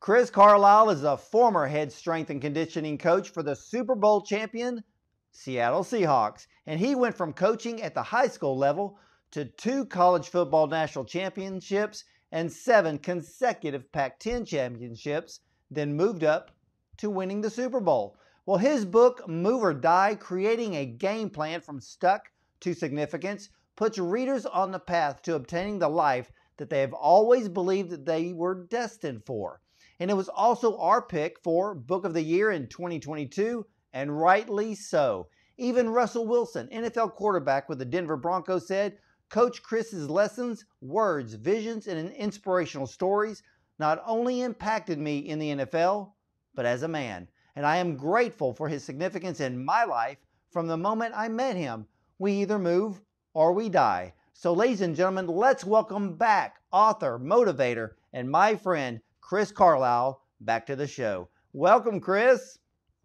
Chris Carlisle is a former head strength and conditioning coach for the Super Bowl champion Seattle Seahawks, and he went from coaching at the high school level to 2 college football national championships and 7 consecutive Pac-10 championships, then moved up to winning the Super Bowl. Well, his book, Move or Die, Creating a Game Plan from Stuck to Significance, puts readers on the path to obtaining the life that they have always believed that they were destined for. And it was also our pick for Book of the Year in 2022, and rightly so. Even Russell Wilson, NFL quarterback with the Denver Broncos, said, Coach Chris's lessons, words, visions, and inspirational stories not only impacted me in the NFL, but as a man. And I am grateful for his significance in my life from the moment I met him. We either move or we die. So ladies and gentlemen, let's welcome back author, motivator, and my friend, Chris Carlisle, back to the show. Welcome, Chris.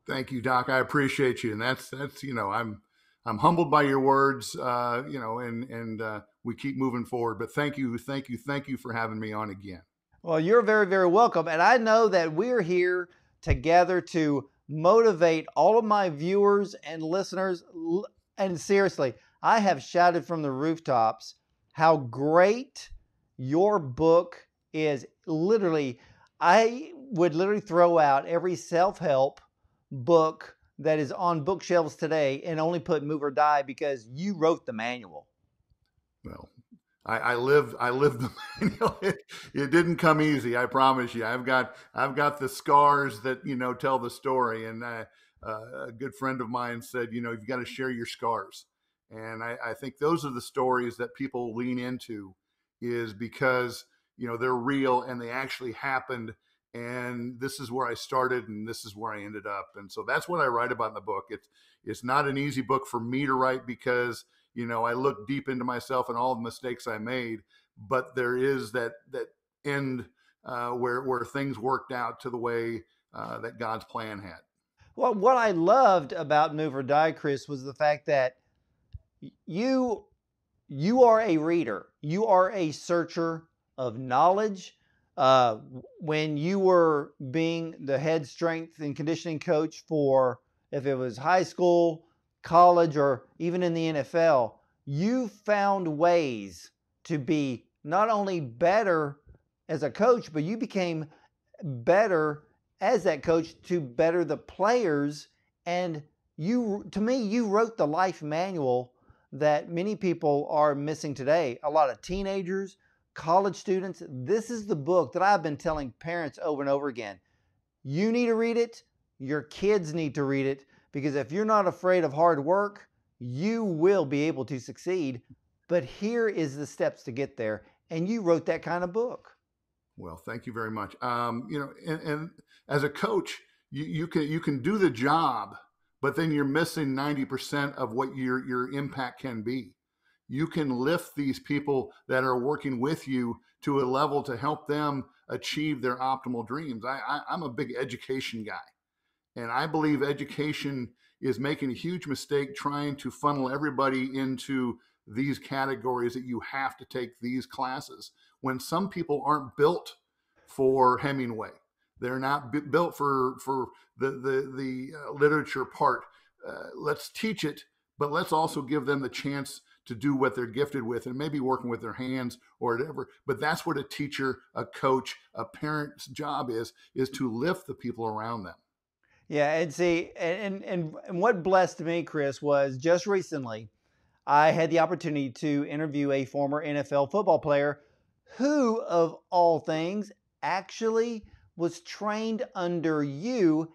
Thank you, Doc. I appreciate you. And that's I'm humbled by your words, and we keep moving forward. But thank you for having me on again. Well, you're very, very welcome. And I know that we're here together to motivate all of my viewers and listeners. And seriously, I have shouted from the rooftops how great your book is. Literally, I would literally throw out every self-help book that is on bookshelves today and only put Move or Die because you wrote the manual. Well, I lived the manual. It didn't come easy, I promise you. I've got the scars that tell the story. And a good friend of mine said, you've got to share your scars. And I think those are the stories that people lean into, is because they're real and they actually happened. And this is where I started and this is where I ended up. And so that's what I write about in the book. It's not an easy book for me to write because, I look deep into myself and all the mistakes I made, but there is that end where things worked out to the way that God's plan had. Well, what I loved about Move or Die, Chris, was the fact that you are a reader. You are a searcher of knowledge. When you were being the head strength and conditioning coach for, if it was high school, college, or even in the NFL, you found ways to be not only better as a coach, but you became better as that coach to better the players. And to me, you wrote the life manual that many people are missing today. A lot of teenagers, college students, this is the book that I've been telling parents over and over again. You need to read it. Your kids need to read it, because if you're not afraid of hard work, you will be able to succeed. But here is the steps to get there. And you wrote that kind of book. Well, thank you very much. And as a coach, you can do the job, but then you're missing 90% of what your impact can be. You can lift these people that are working with you to a level to help them achieve their optimal dreams. I'm a big education guy, and I believe education is making a huge mistake trying to funnel everybody into these categories that you have to take these classes, when some people aren't built for Hemingway. They're not built for the literature part. Let's teach it, but let's also give them the chance to do what they're gifted with, and maybe working with their hands or whatever. But that's what a teacher, a coach, a parent's job is to lift the people around them. Yeah, and see, and what blessed me, Chris, was just recently I had the opportunity to interview a former NFL football player who, of all things, actually was trained under you.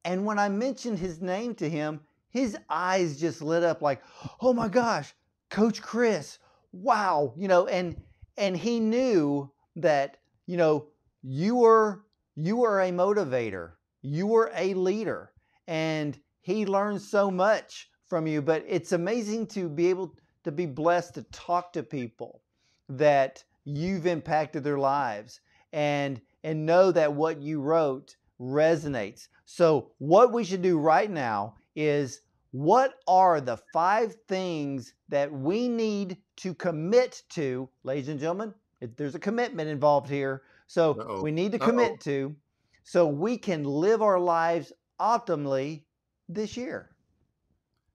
And when I mentioned his name to him, his eyes just lit up like, oh my gosh, Coach Chris, wow. And he knew that, you were a motivator. You were a leader, and he learned so much from you. But it's amazing to be able to be blessed to talk to people that you've impacted their lives and know that what you wrote resonates. So what we should do right now is, what are the 5 things that we need to commit to, ladies and gentlemen? There's a commitment involved here. So we need to commit to so we can live our lives optimally this year?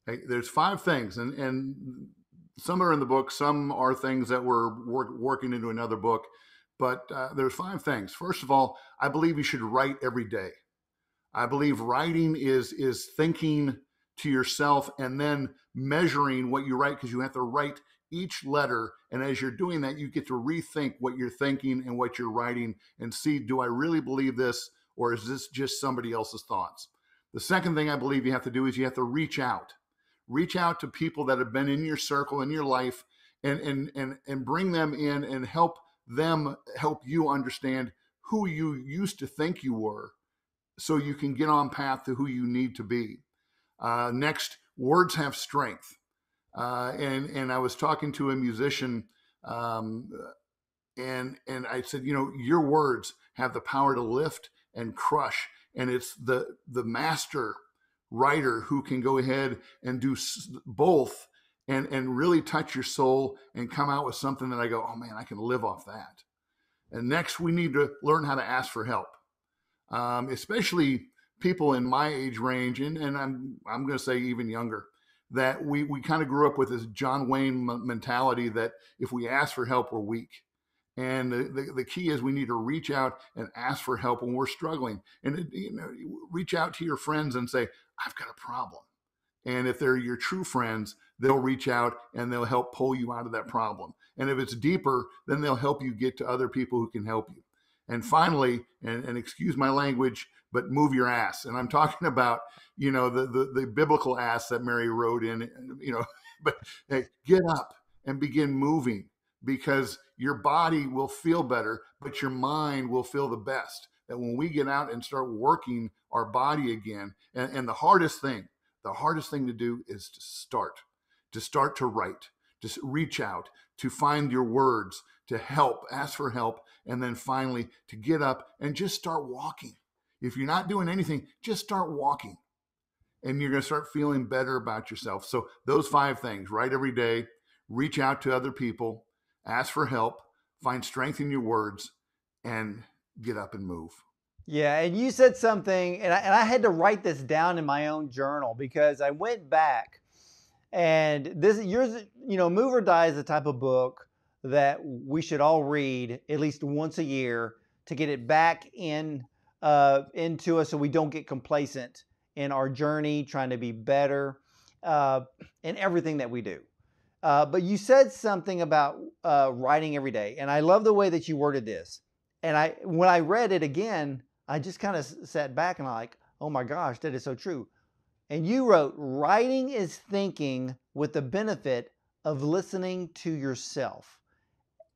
Hey, there's 5 things, and some are in the book, some are things that we're working into another book, but there's 5 things. First of all, I believe you should write every day. I believe writing is thinking to yourself and then measuring what you write, because you have to write each letter. And as you're doing that, you get to rethink what you're thinking and what you're writing and see, do I really believe this, or is this just somebody else's thoughts? The second thing I believe you have to do is you have to reach out. Reach out to people that have been in your circle, in your life, and bring them in and help them help you understand who you used to think you were, so you can get on path to who you need to be. Next, words have strength. And I was talking to a musician, and I said, your words have the power to lift and crush. And it's the master writer who can go ahead and do both and really touch your soul and come out with something that I go, oh man, I can live off that. And next, we need to learn how to ask for help. Especially people in my age range, and I'm going to say even younger, that we kind of grew up with this John Wayne mentality that if we ask for help, we're weak. And the key is we need to reach out and ask for help when we're struggling, and reach out to your friends and say, I've got a problem. And if they're your true friends, they'll reach out and they'll help pull you out of that problem. And if it's deeper, then they'll help you get to other people who can help you. And finally, and excuse my language, but move your ass. And I'm talking about, the biblical ass that Mary rode in, but hey, get up and begin moving, because your body will feel better, but your mind will feel the best. That when we get out and start working our body again, and the hardest thing to do is to start to write, to reach out, to find your words, to help, ask for help, and then finally to get up and just start walking. If you're not doing anything, just start walking, and you're going to start feeling better about yourself. So those 5 things: write every day, reach out to other people, ask for help, find strength in your words, and get up and move. Yeah, and you said something, and I had to write this down in my own journal, because I went back, and yours, Move or Die is the type of book that we should all read at least once a year to get it back into us, so we don't get complacent in our journey, trying to be better in everything that we do. But you said something about writing every day, and I love the way that you worded this. And when I read it again, I just kind of sat back and like, oh my gosh, that is so true. And you wrote, writing is thinking with the benefit of listening to yourself.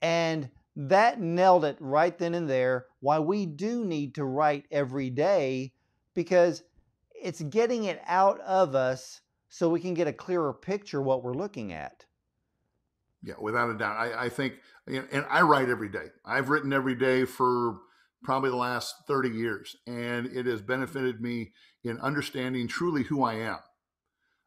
And that nailed it right then and there, why we do need to write every day, because it's getting it out of us so we can get a clearer picture of what we're looking at. Yeah, without a doubt. I think, and I write every day. I've written every day for probably the last 30 years, and it has benefited me in understanding truly who I am.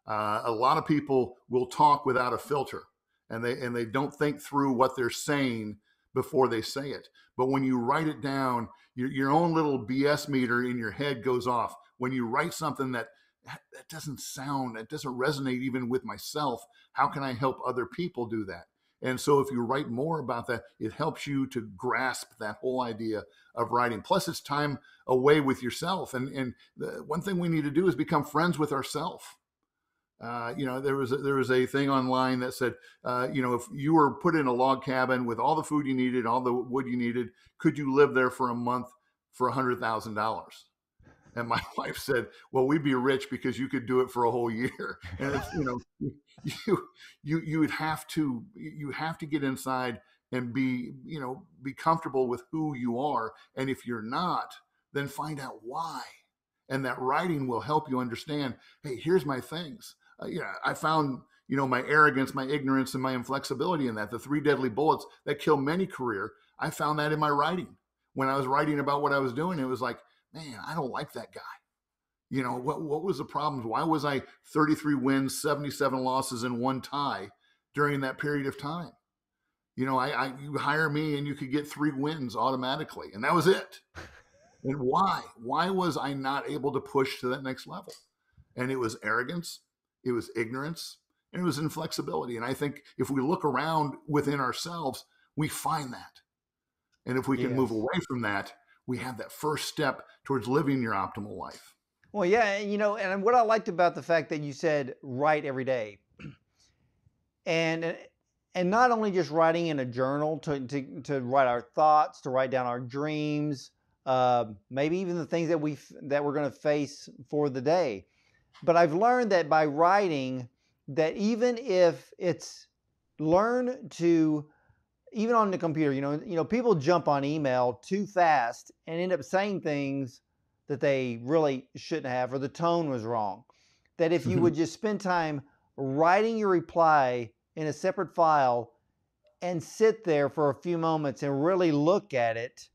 A lot of people will talk without a filter, and they don't think through what they're saying before they say it. But when you write it down, your own little BS meter in your head goes off. When you write something that doesn't resonate even with myself, how can I help other people do that? And so if you write more about that, it helps you to grasp that whole idea of writing. Plus, it's time away with yourself. And the one thing we need to do is become friends with ourselves. There was a thing online that said, if you were put in a log cabin with all the food you needed, all the wood you needed, could you live there for a month for $100,000? And my wife said, well, we'd be rich because you could do it for a whole year. And it's, you would have to get inside and be comfortable with who you are. And if you're not, then find out why. And that writing will help you understand, hey, here's my things. I found, my arrogance, my ignorance, and my inflexibility in that. The 3 deadly bullets that kill many career. I found that in my writing. When I was writing about what I was doing, it was like, man, I don't like that guy. What was the problem? Why was I 33 wins, 77 losses, and 1 tie during that period of time? You hire me and you could get 3 wins automatically. And that was it. And why was I not able to push to that next level? And it was arrogance, it was ignorance, and it was inflexibility. And I think if we look around within ourselves, we find that. And if we can move Yes. away from that, we have that first step towards living your optimal life. Well, yeah, and what I liked about the fact that you said write every day, and and not only just writing in a journal to write our thoughts, to write down our dreams, maybe even the things that we're going to face for the day. But I've learned that by writing, that even if it's learn to even on the computer, people jump on email too fast and end up saying things that they really shouldn't have, or the tone was wrong. That if you would just spend time writing your reply in a separate file and sit there for a few moments and really look at it,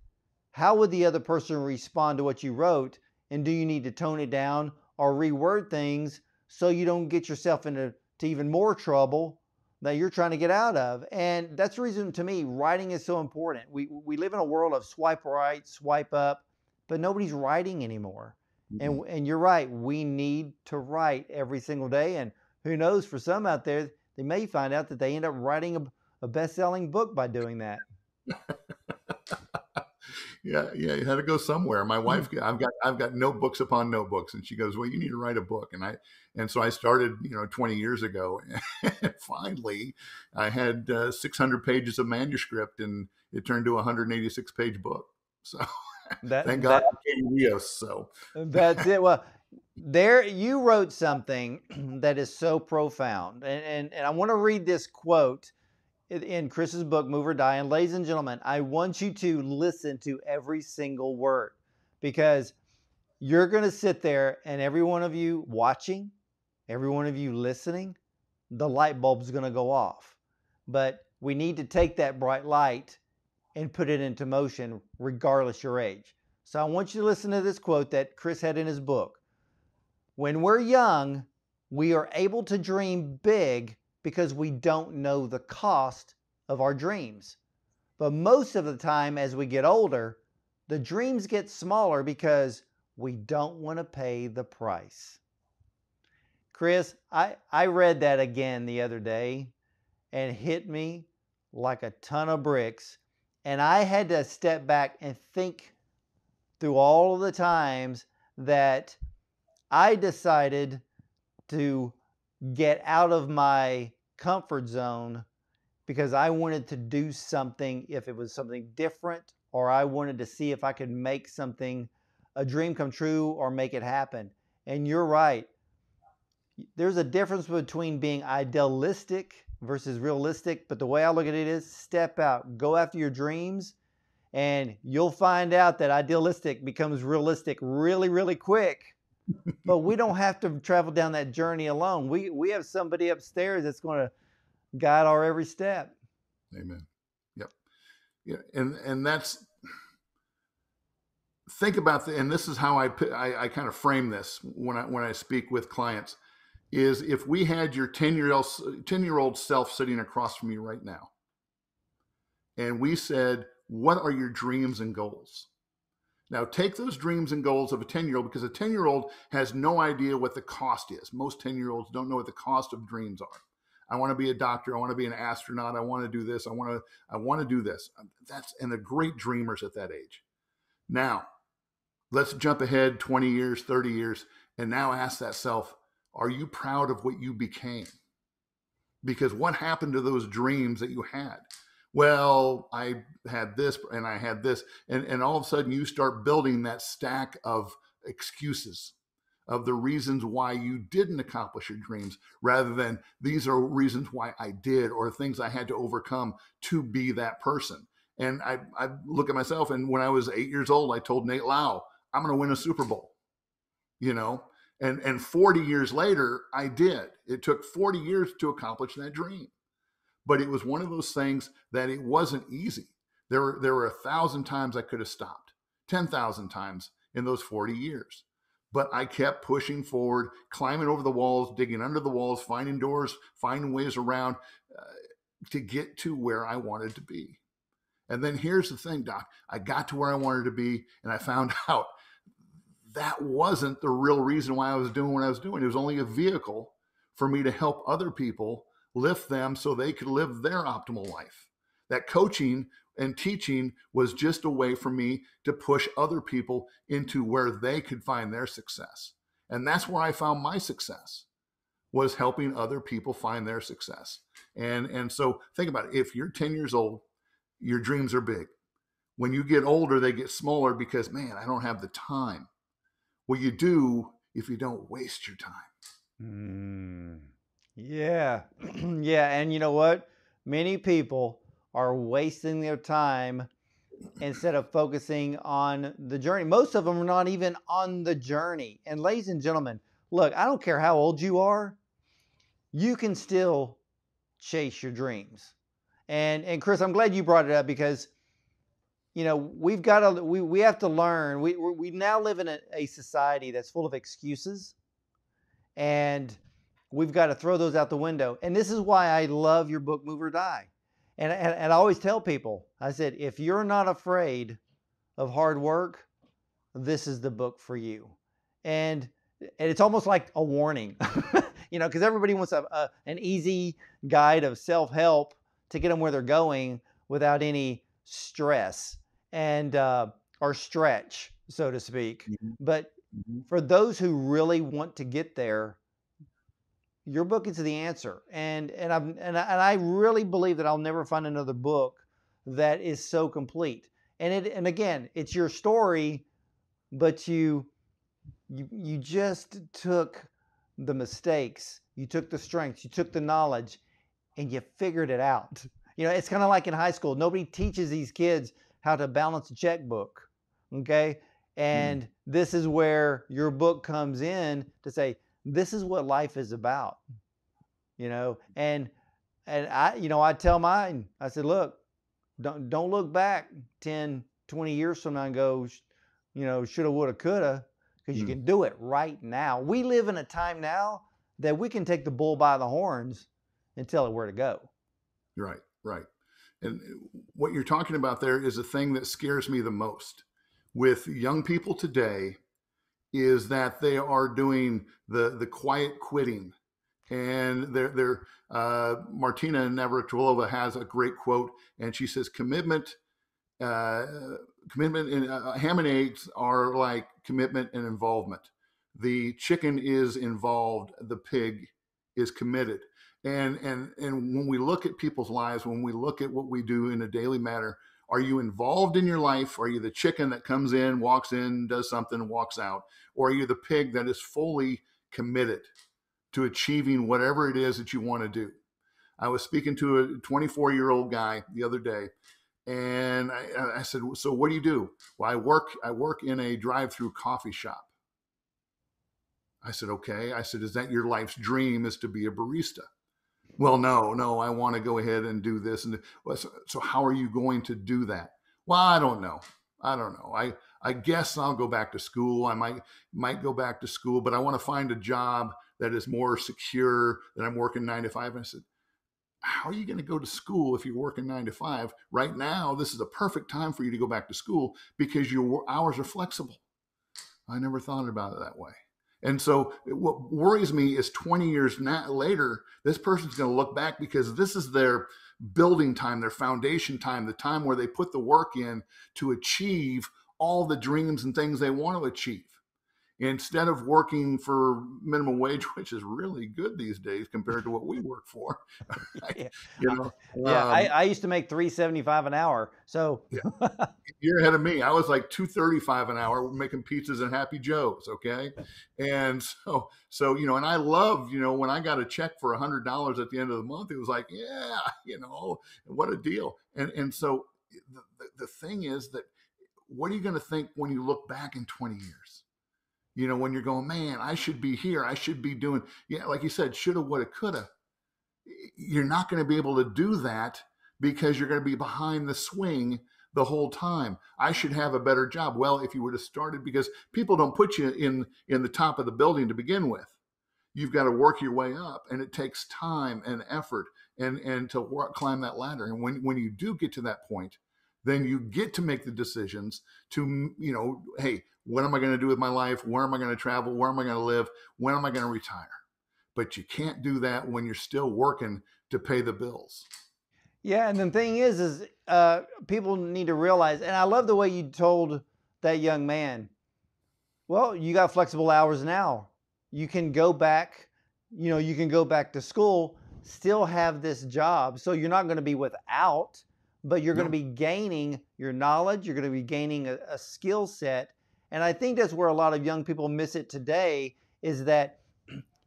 how would the other person respond to what you wrote? And do you need to tone it down or reword things so you don't get yourself into even more trouble that you're trying to get out of? And that's the reason, to me, writing is so important. We live in a world of swipe right, swipe up, but nobody's writing anymore. And you're right, we need to write every single day. And who knows, for some out there, they may find out that they end up writing a best-selling book by doing that. Yeah, you had to go somewhere. My wife, I've got notebooks upon notebooks, and she goes, "Well, you need to write a book." And so I started, 20 years ago, and finally, I had 600 pages of manuscript, and it turned to a 186-page book. So thank God I came Rios. So that's it. Well, there you wrote something that is so profound, and I want to read this quote in Chris's book, Move or Die. And ladies and gentlemen, I want you to listen to every single word, because you're going to sit there, and every one of you watching, every one of you listening, the light bulb's going to go off. But we need to take that bright light and put it into motion regardless your age. So I want you to listen to this quote that Chris had in his book. When we're young, we are able to dream big because we don't know the cost of our dreams. But most of the time as we get older, the dreams get smaller because we don't want to pay the price. Chris, I read that again the other day and hit me like a ton of bricks. And I had to step back and think through all of the times that I decided to get out of my comfort zone because I wanted to do something, if it was something different, or I wanted to see if I could make something, a dream come true, or make it happen. And you're right. There's a difference between being idealistic versus realistic, but the way I look at it is step out, go after your dreams, and you'll find out that idealistic becomes realistic really, really quick. But we don't have to travel down that journey alone. We have somebody upstairs that's going to guide our every step. Amen. Yep. Yeah. And that's, think about and this is how I kind of frame this when I speak with clients, is if we had your 10-year-old self sitting across from you right now, and we said, what are your dreams and goals? Now, take those dreams and goals of a 10-year-old, because a 10-year-old has no idea what the cost is. Most 10-year-olds don't know what the cost of dreams are. I want to be a doctor. I want to be an astronaut. I want to do this. I want to do this. And they're great dreamers at that age. Now, let's jump ahead 20 years, 30 years, and now ask that self, are you proud of what you became? Because what happened to those dreams that you had? Well, I had this and I had this. And all of a sudden you start building that stack of excuses, of the reasons why you didn't accomplish your dreams, rather than these are reasons why I did, or things I had to overcome to be that person. And I look at myself, and when I was 8 years old, I told Nate Lau, I'm going to win a Super Bowl, and 40 years later, I did. It took 40 years to accomplish that dream. But it was one of those things that it wasn't easy. There were 1,000 times I could have stopped, 10,000 times in those 40 years. But I kept pushing forward, climbing over the walls, digging under the walls, finding doors, finding ways around to get to where I wanted to be. And then here's the thing, Doc, I got to where I wanted to be, and I found out that wasn't the real reason why I was doing what I was doing. It was only a vehicle for me to help other people, lift them so they could live their optimal life. That coaching and teaching was just a way for me to push other people into where they could find their success. And that's where I found my success, was helping other people find their success. And so think about it. If you're 10 years old, your dreams are big. When you get older, they get smaller because, man, I don't have the time. Well, you do if you don't waste your time. Yeah. Yeah. And you know what? Many people are wasting their time instead of focusing on the journey. Most of them are not even on the journey. And ladies and gentlemen, look, I don't care how old you are, you can still chase your dreams. And Chris, I'm glad you brought it up because, you know, we've got to, we have to learn. We now live in a society that's full of excuses, and we've got to throw those out the window. And this is why I love your book, Move or Die. And I always tell people, I said, if you're not afraid of hard work, this is the book for you. And it's almost like a warning, you know, because everybody wants an easy guide of self-help to get them where they're going without any stress and or stretch, so to speak. Mm-hmm. But for those who really want to get there, your book is the answer. And I really believe that I'll never find another book that is so complete. And again, it's your story, but you just took the mistakes, you took the strengths, you took the knowledge, and you figured it out. You know, it's kind of like in high school. Nobody teaches these kids how to balance a checkbook, okay? And this is where your book comes in to say, this is what life is about, you know? And I, you know, I tell mine, I said, look, don't look back 10, 20 years from now and go, you know, shoulda, woulda, coulda, because you can do it right now. We live in a time now that we can take the bull by the horns and tell it where to go. Right, right. And what you're talking about there is a thing that scares me the most with young people today, is that they are doing the quiet quitting. And they're Martina Navratilova has a great quote, and she says, commitment and ham and eggs are like commitment and involvement. The chicken is involved, the pig is committed. And when we look at people's lives, when we look at what we do in a daily matter, are you involved in your life? Are you the chicken that comes in, walks in, does something, walks out? Or are you the pig that is fully committed to achieving whatever it is that you want to do? I was speaking to a 24-year-old guy the other day, and I said, so what do you do? Well, I work in a drive-through coffee shop. I said, okay. I said, is that your life's dream, is to be a barista? Well, no, I want to go ahead and do this. And so how are you going to do that? Well, I don't know. I guess I'll go back to school. I might go back to school, but I want to find a job that is more secure than I'm working 9 to 5. And I said, how are you going to go to school if you're working 9 to 5? Right now, this is a perfect time for you to go back to school because your hours are flexible. I never thought about it that way. And so what worries me is 20 years later, this person's going to look back because this is their building time, their foundation time, the time where they put the work in to achieve all the dreams and things they want to achieve. Instead of working for minimum wage, which is really good these days compared to what we work for. You know, I used to make $3.75 an hour. So yeah. You're ahead of me. I was like $2.35 an hour making pizzas and Happy Joe's. Okay. And so, you know, and I love, you know, when I got a check for $100 at the end of the month, it was like, yeah, you know, what a deal. And so the thing is that, what are you going to think when you look back in 20 years? You know, when you're going, man, I should be here. I should be doing, yeah, like you said, shoulda, woulda, coulda. You're not going to be able to do that because you're going to be behind the swing the whole time. I should have a better job. Well, if you would have started, because people don't put you in the top of the building to begin with. You've got to work your way up, and it takes time and effort and to climb that ladder. And when you do get to that point, then you get to make the decisions to, hey, what am I going to do with my life? Where am I going to travel? Where am I going to live? When am I going to retire? But you can't do that when you're still working to pay the bills. Yeah, and the thing is people need to realize, and I love the way you told that young man, well, you got flexible hours now. You can go back, you can go back to school, still have this job. So you're not going to be without, but you're going to be gaining your knowledge. You're going to be gaining a skill set. And I think that's where a lot of young people miss it today, is that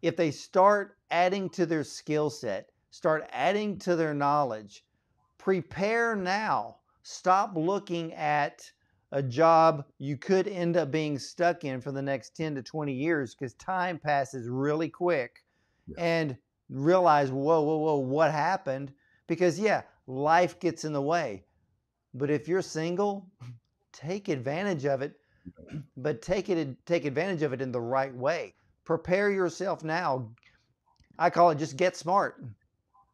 if they start adding to their skill set, start adding to their knowledge, prepare now. Stop looking at a job you could end up being stuck in for the next 10 to 20 years, because time passes really quick. Yes. And realize, whoa, what happened? Because life gets in the way. But if you're single, take advantage of it, but take advantage of it in the right way. Prepare yourself now. I call it just get smart.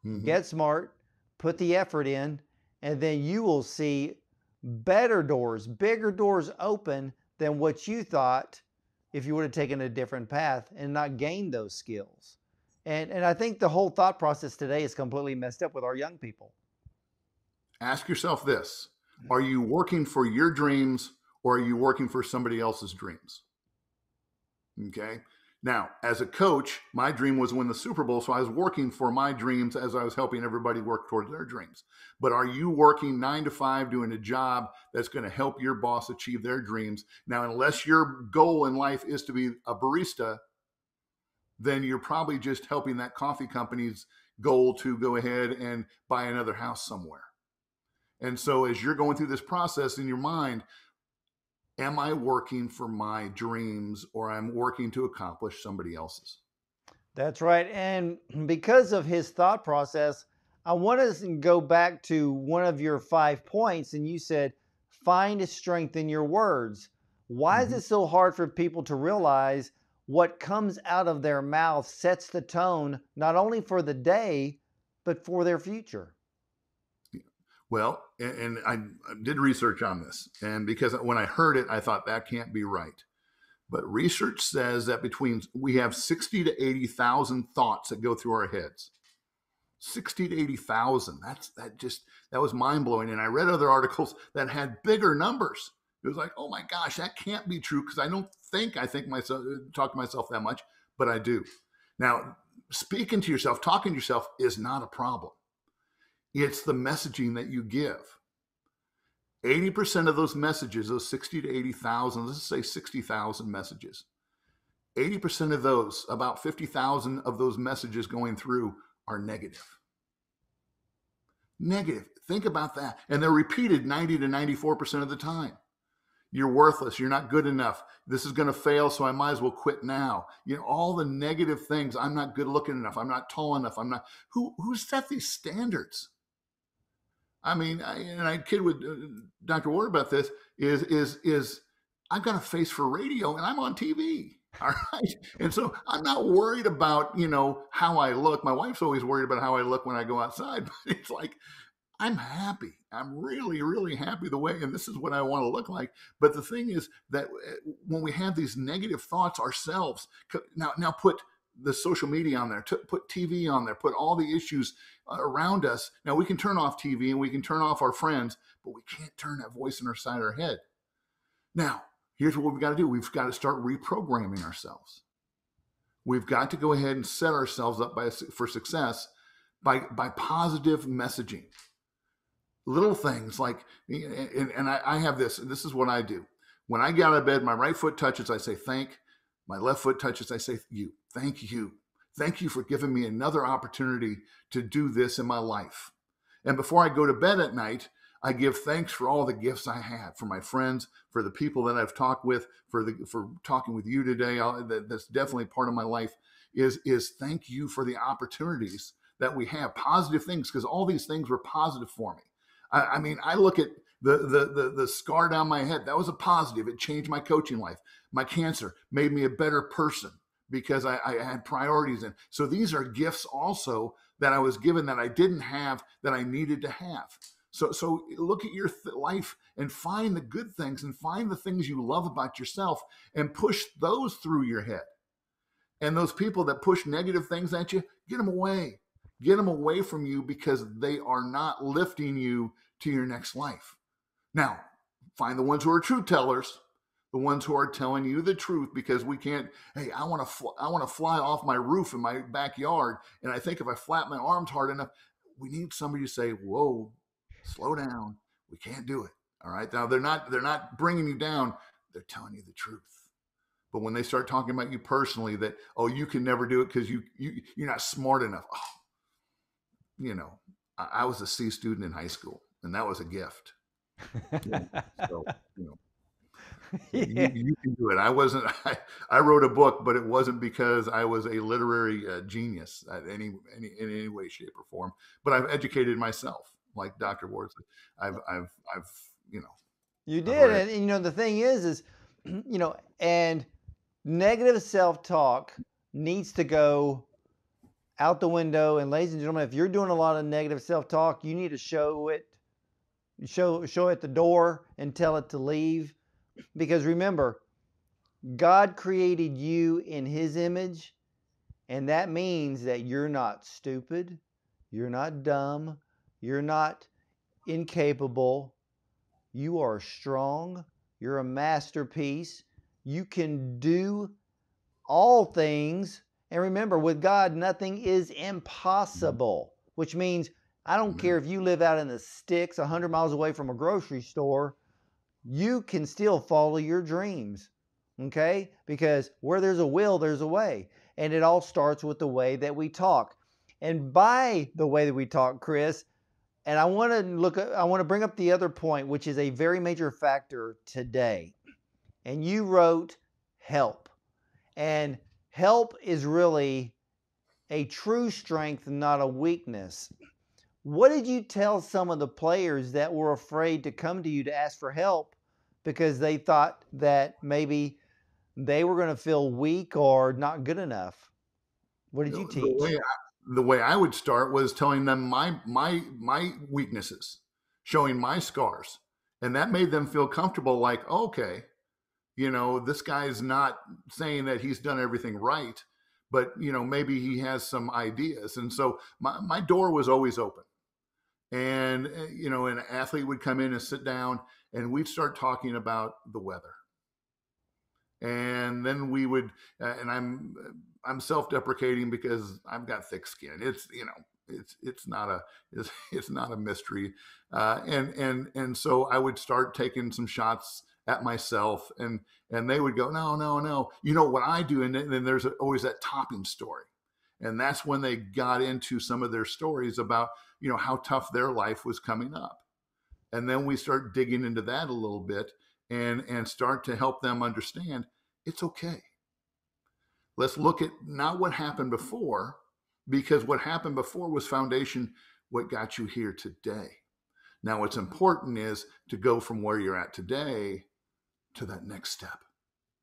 Mm-hmm. Get smart, put the effort in, and then you will see better doors, bigger doors open than what you thought if you would have taken a different path and not gained those skills. And I think the whole thought process today is completely messed up with our young people. Ask yourself this: are you working for your dreams, or are you working for somebody else's dreams? Okay. Now, as a coach, my dream was to win the Super Bowl, so I was working for my dreams as I was helping everybody work towards their dreams. But are you working 9 to 5 doing a job that's going to help your boss achieve their dreams? Now, unless your goal in life is to be a barista, then you're probably just helping that coffee company's goal to go ahead and buy another house somewhere. And so as you're going through this process in your mind, am I working for my dreams, or I'm working to accomplish somebody else's? That's right. And because of his thought process, I want to go back to one of your 5 points. And you said, find strength in your words. Why is it so hard for people to realize what comes out of their mouth sets the tone, not only for the day, but for their future? Well, and I did research on this, and because when I heard it, I thought that can't be right. But research says that we have 60 to 80,000 thoughts that go through our heads. 60 to 80,000. That was mind blowing. And I read other articles that had bigger numbers. It was like, oh my gosh, that can't be true, because I don't think myself, talk to myself that much, but I do. Now, speaking to yourself, talking to yourself is not a problem. It's the messaging that you give. 80% of those messages, those 60 to 80,000, let's say 60,000 messages, 80% of those, about 50,000 of those messages going through, are negative. Negative. Think about that. And they're repeated 90 to 94% of the time. You're worthless. You're not good enough. This is going to fail, so I might as well quit now. All the negative things. I'm not good looking enough. I'm not tall enough. I'm not. Who set these standards? I mean, I kid with Dr. Ward about this, is I've got a face for radio and I'm on TV. All right. And so I'm not worried about, how I look. My wife's always worried about how I look when I go outside, but it's like, I'm happy. I'm really, really happy the way, and this is what I want to look like. But the thing is that when we have these negative thoughts ourselves, now put the social media on there, put TV on there, put all the issues around us. Now we can turn off TV and we can turn off our friends, but we can't turn that voice in our side of our head. Now, here's what we've got to do. We've got to start reprogramming ourselves. We've got to go ahead and set ourselves up for success by positive messaging. Little things like, and I have this is what I do. When I get out of bed, my right foot touches, I say thank. My left foot touches, I say you. Thank you. Thank you for giving me another opportunity to do this in my life. And before I go to bed at night, I give thanks for all the gifts I had, for my friends, for the people that I've talked with, for talking with you today. That's definitely part of my life, is thank you for the opportunities that we have, positive things, because all these things were positive for me. I mean, I look at the scar down my head. That was a positive. It changed my coaching life. My cancer made me a better person because I had priorities. And so these are gifts also that I was given that I didn't have, that I needed to have. So look at your life and find the good things and find the things you love about yourself and push those through your head. And those people that push negative things at you, get them away. Get them away from you, because they are not lifting you to your next life. Now, find the ones who are truth tellers, the ones who are telling you the truth, because we can't, hey, I want to fly off my roof in my backyard, and I think if I flap my arms hard enough, we need somebody to say, whoa, slow down. We can't do it. All right. Now they're not bringing you down. They're telling you the truth. But when they start talking about you personally, that, oh, you can never do it because you're not smart enough. Oh, I was a C student in high school, and that was a gift. So, Yeah. you can do it. I wrote a book, but it wasn't because I was a literary genius in any way, shape, or form. But I've educated myself, like Dr. Ward said. I've You I've did. read. And the thing is, and negative self-talk needs to go out the window. And ladies and gentlemen, if you're doing a lot of negative self-talk, you need to show it at the door and tell it to leave. Because remember, God created you in his image, and that means that you're not stupid, you're not dumb, you're not incapable. You are strong, you're a masterpiece. You can do all things. And remember, with God, nothing is impossible, which means I don't care if you live out in the sticks 100 miles away from a grocery store, you can still follow your dreams, okay? Because where there's a will, there's a way. And it all starts with the way that we talk. And by the way that we talk, Chris, and I want to bring up the other point, which is a very major factor today. And you wrote help. And help is really a true strength, not a weakness. What did you tell some of the players that were afraid to come to you to ask for help because they thought that maybe they were going to feel weak or not good enough? What did you teach? The way I would start was telling them my weaknesses, showing my scars, and that made them feel comfortable. Like, okay, this guy's not saying that he's done everything right, but maybe he has some ideas. And so my door was always open. And an athlete would come in and sit down, and we'd start talking about the weather. And then we would, and I'm self-deprecating because I've got thick skin. It's not a mystery. And so I would start taking some shots at myself, and they would go, no. You know what I do? And then there's always that topping story. And that's when they got into some of their stories about, how tough their life was coming up. And then we start digging into that a little bit and start to help them understand it's okay. Let's look at not what happened before, because what happened before was foundation, what got you here today. Now, what's important is to go from where you're at today to that next step.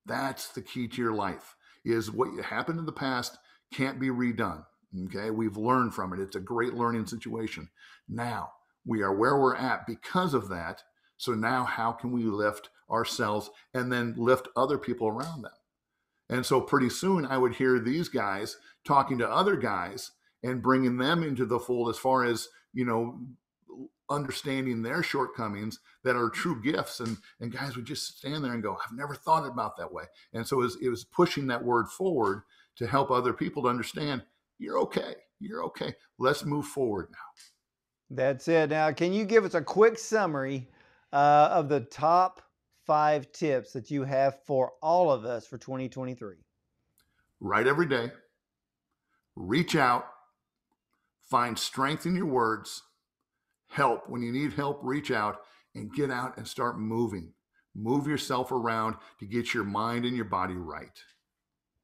That's the key to your life, is what happened in the past can't be redone. Okay, we've learned from it. It's a great learning situation. Now we are where we're at because of that. So now how can we lift ourselves and then lift other people around them? And so pretty soon I would hear these guys talking to other guys and bringing them into the fold as far as, understanding their shortcomings that are true gifts. And guys would just stand there and go, I've never thought about that way. And so it was pushing that word forward to help other people to understand, you're okay. You're okay. Let's move forward now. That's it. Now, can you give us a quick summary of the top 5 tips that you have for all of us for 2023? Write every day. Reach out. Find strength in your words. Help. When you need help, reach out and get out and start moving. Move yourself around to get your mind and your body right.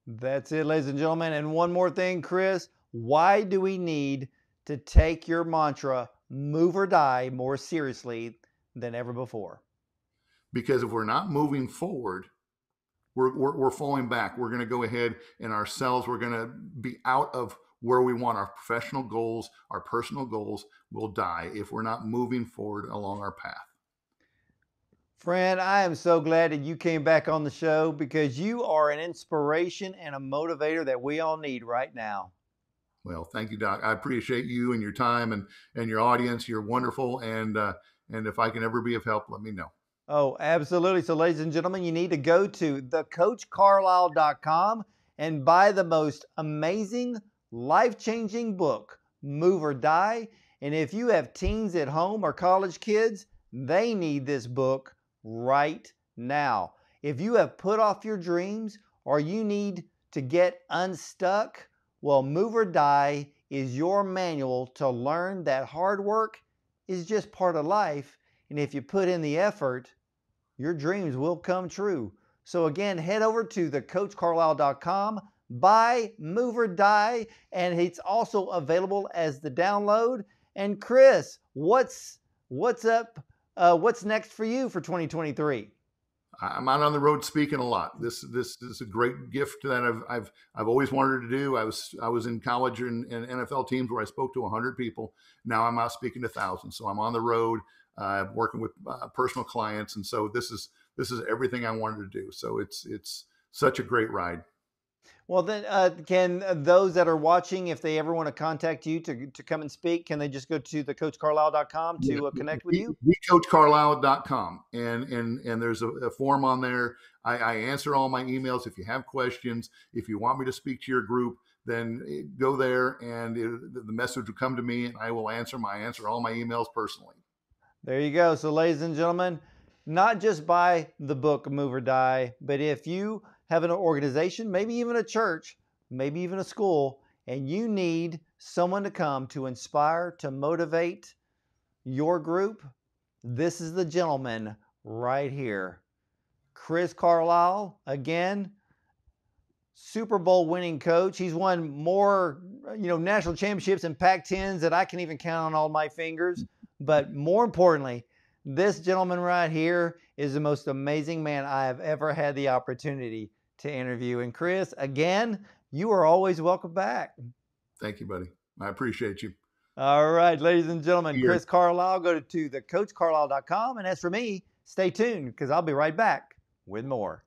That's it, ladies and gentlemen. And one more thing, Chris, why do we need to take your mantra, move or die, more seriously than ever before? Because if we're not moving forward, we're falling back. We're going to go ahead and ourselves, we're going to be out of where we want. Our professional goals, our personal goals will die if we're not moving forward along our path. Friend, I am so glad that you came back on the show because you are an inspiration and a motivator that we all need right now. Well, thank you, Doc. I appreciate you and your time and your audience. You're wonderful. And if I can ever be of help, let me know. Oh, absolutely. So, ladies and gentlemen, you need to go to thecoachcarlisle.com and buy the most amazing, life-changing book, Move or Die. And if you have teens at home or college kids, they need this book right now. If you have put off your dreams or you need to get unstuck, well, Move or Die is your manual to learn that hard work is just part of life. And if you put in the effort, your dreams will come true. So again, head over to thecoachcarlisle.com, buy Move or Die, and it's also available as the download. And Chris, what's up? What's next for you for 2023? I'm out on the road speaking a lot. This is a great gift that I've always wanted to do. I was in college and NFL teams where I spoke to 100 people. Now I'm out speaking to thousands. So I'm on the road, working with personal clients, and so this is everything I wanted to do. So it's such a great ride. Well, then, can those that are watching, if they ever want to contact you to come and speak, can they just go to thecoachcarlisle.com to connect with you? thecoachcarlisle.com, and there's a form on there. I answer all my emails. If you have questions, if you want me to speak to your group, then go there, and the message will come to me, and I will answer all my emails personally. There you go. So, ladies and gentlemen, not just buy the book Move or Die, but if you have an organization, maybe even a church, maybe even a school, and you need someone to come to inspire, to motivate your group, this is the gentleman right here. Chris Carlisle, again, Super Bowl winning coach. He's won more, national championships and Pac-10s that I can even count on all my fingers. But more importantly, this gentleman right here is the most amazing man I have ever had the opportunity to interview. And Chris, again, you are always welcome back. Thank you, buddy. I appreciate you. All right, ladies and gentlemen, Chris Carlisle, go to thecoachcarlisle.com. And as for me, stay tuned because I'll be right back with more.